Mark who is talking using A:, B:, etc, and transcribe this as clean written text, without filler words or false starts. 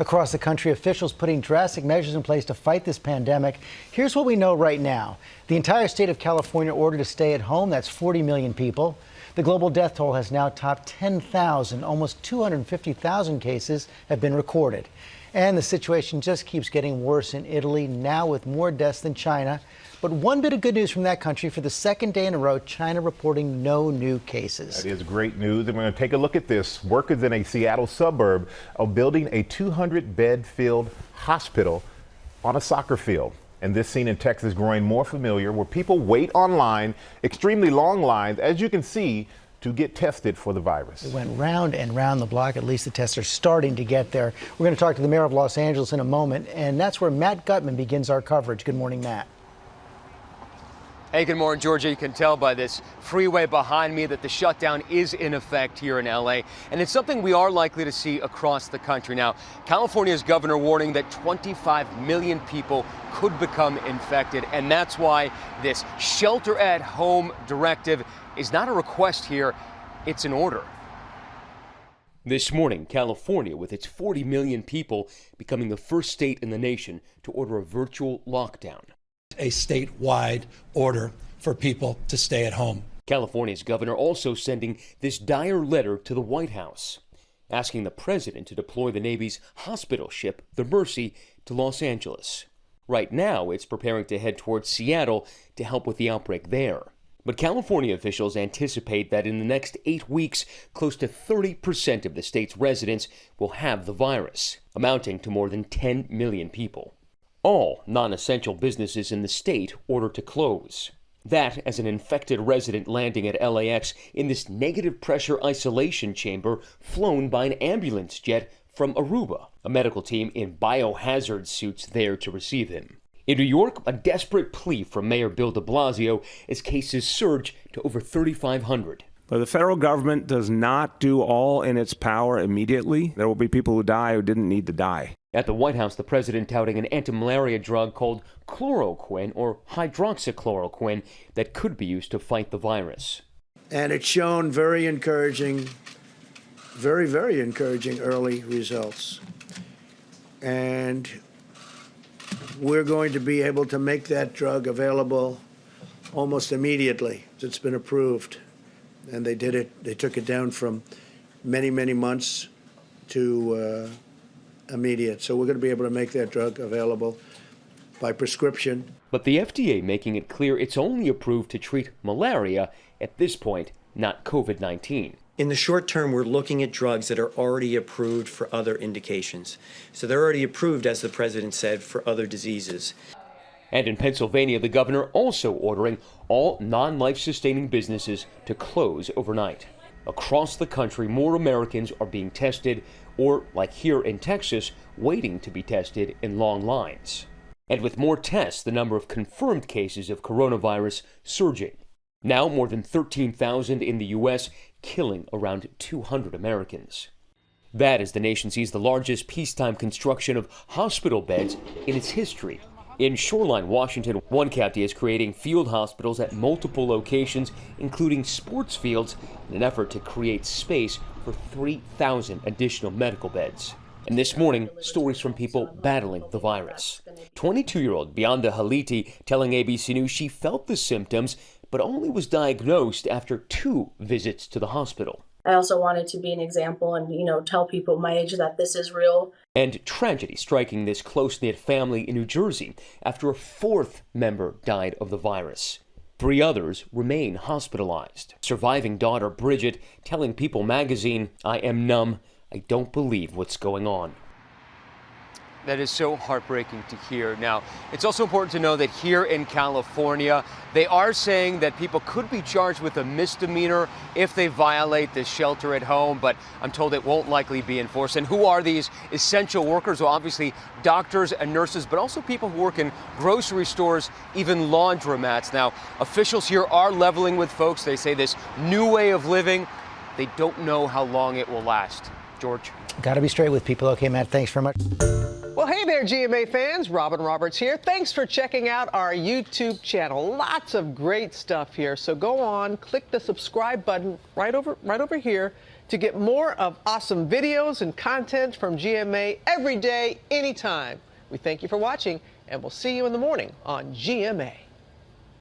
A: Across the country, officials putting drastic measures in place to fight this pandemic. Here's what we know right now. The entire state of California ordered to stay at home. That's 40 million people. The global death toll has now topped 10,000. Almost 250,000 cases have been recorded. And the situation just keeps getting worse in Italy, now with more deaths than China. But one bit of good news from that country: for the second day in a row, China reporting no new cases.
B: That is great news. And we're going to take a look at this. Workers in a Seattle suburb are building a 200-bed filled hospital on a soccer field. And this scene in Texas growing more familiar, where people wait online, extremely long lines, as you can see, to get tested for the virus.
A: It went round and round the block. At least the tests are starting to get there. We're going to talk to the mayor of Los Angeles in a moment, and that's where Matt Gutman begins our coverage. Good morning, Matt.
C: Hey, good morning, Georgia. You can tell by this freeway behind me that the shutdown is in effect here in LA, and it's something we are likely to see across the country. Now, California's governor warning that 25 million people could become infected, and that's why this shelter-at-home directive is not a request here, it's an order. This morning, California, with its 40 million people, becoming the first state in the nation to order a virtual lockdown.
D: A statewide order for people to stay at home.
C: California's governor also sending this dire letter to the White House, asking the president to deploy the Navy's hospital ship, the Mercy, to Los Angeles. Right now, it's preparing to head towards Seattle to help with the outbreak there. But California officials anticipate that in the next 8 weeks, close to 30% of the state's residents will have the virus, amounting to more than 10 million people. All non-essential businesses in the state ordered to close. That as an infected resident landing at LAX in this negative pressure isolation chamber flown by an ambulance jet from Aruba, a medical team in biohazard suits there to receive him. In New York, a desperate plea from Mayor Bill de Blasio as cases surge to over 3,500.
E: But the federal government does not do all in its power immediately. There will be people who die who didn't need to die.
C: At the White House, the president touting an anti-malaria drug called chloroquine, or hydroxychloroquine, that could be used to fight the virus.
F: And it's shown very encouraging, very encouraging early results. And we're going to be able to make that drug available almost immediately. It's been approved. And they did it, they took it down from many months to immediate. So we're going to be able to make that drug available by prescription.
C: But the FDA making it clear it's only approved to treat malaria at this point, not COVID-19.
G: In the short term, we're looking at drugs that are already approved for other indications. So they're already approved, as the president said, for other diseases.
C: And in Pennsylvania, the governor also ordering all non-life-sustaining businesses to close overnight. Across the country, more Americans are being tested, or, like here in Texas, waiting to be tested in long lines. And with more tests, the number of confirmed cases of coronavirus surging. Now more than 13,000 in the U.S., killing around 200 Americans. That as the nation sees the largest peacetime construction of hospital beds in its history. In Shoreline, Washington, one county is creating field hospitals at multiple locations, including sports fields, in an effort to create space for 3,000 additional medical beds. And this morning, stories from people battling the virus. 22-year-old Bionda Haliti telling ABC News she felt the symptoms, but only was diagnosed after 2 visits to the hospital.
H: I also wanted to be an example and, tell people my age that this is real.
C: And tragedy striking this close-knit family in New Jersey after a 4th member died of the virus. 3 others remain hospitalized. Surviving daughter Bridget telling People magazine, "I am numb. I don't believe what's going on." That is so heartbreaking to hear. Now, it's also important to know that here in California, they are saying that people could be charged with a misdemeanor if they violate this shelter at home, but I'm told it won't likely be enforced. And who are these essential workers? Well, obviously doctors and nurses, but also people who work in grocery stores, even laundromats. Now, officials here are leveling with folks. They say this new way of living, they don't know how long it will last. George?
A: Got to be straight with people. Okay, Matt, thanks very much.
I: Well, hey there, GMA fans. Robin Roberts here. Thanks for checking out our YouTube channel. Lots of great stuff here. So go on, click the subscribe button right over here. to get more of awesome videos and content from GMA every day, anytime. We thank you for watching, and we'll see you in the morning on GMA.